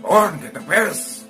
orang ke TPS.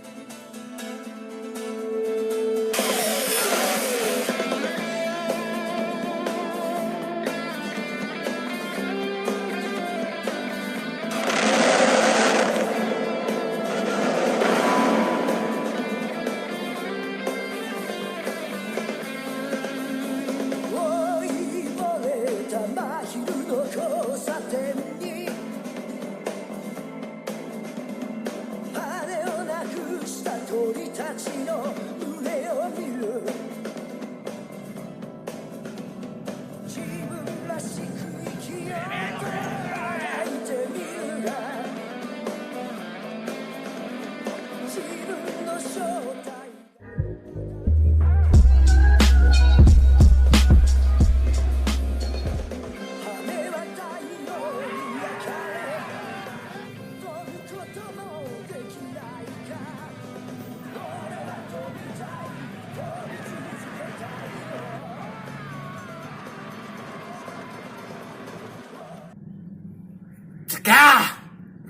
Cekah!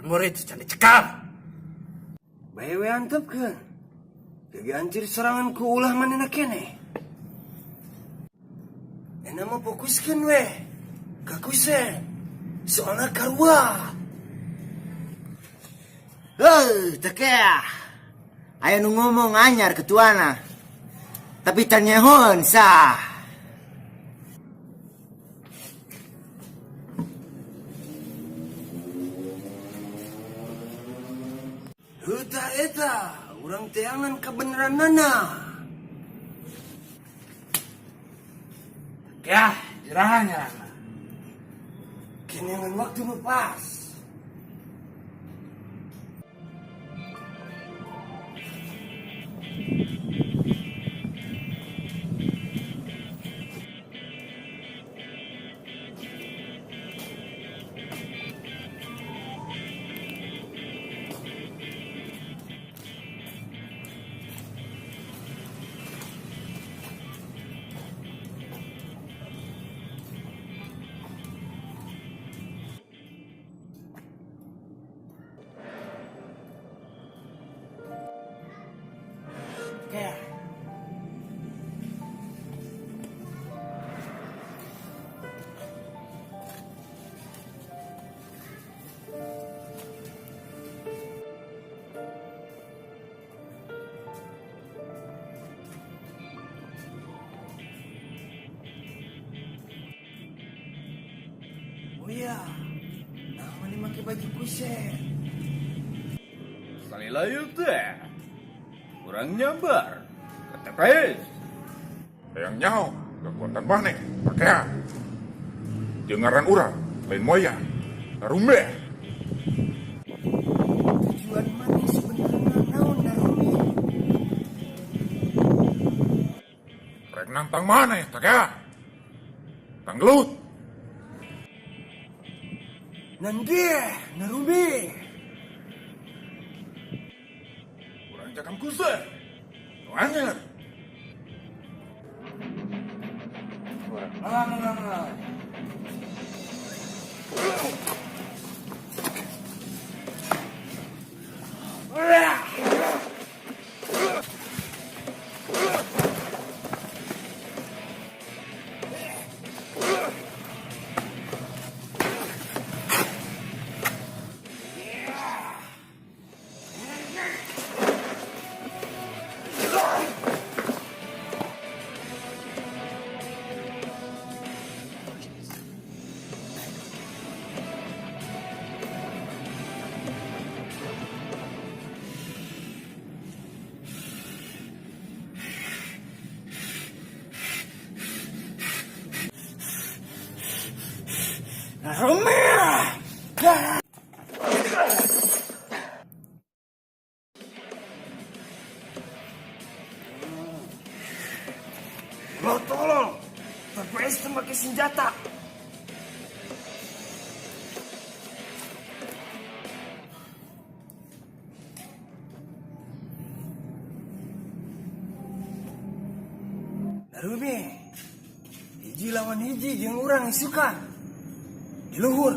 Murid candi cekal. Bae antep kan? Kegancir serangan ku ulah manena kene. Nama fokuskan we. Kakusen. Soalnya karua. Tekea. Ayo nu ngomong anyar ketuana. Tapi tanyahon sah. Huta eta, urang teangan kebenaran nana. Ya, jerahannya. Kenangan waktu nu pas. Oh iya, nama ni pakai baju kusen. Sekali lagi teh, orang nyabar ke TPS. Yang nyaho kekuatan mana? Pakaian. Jengaran urang, lain moya, narumbe. Tujuan mana sebenarnya naon narumi? Rek nantang mana ya, Takea? Tanggelut. Nanti, narumi. Urang jakam kusen. Anyar. Lo tolong, TPS pakai senjata. Narumi, hiji lawan hiji jeung urang suka. Di luhur.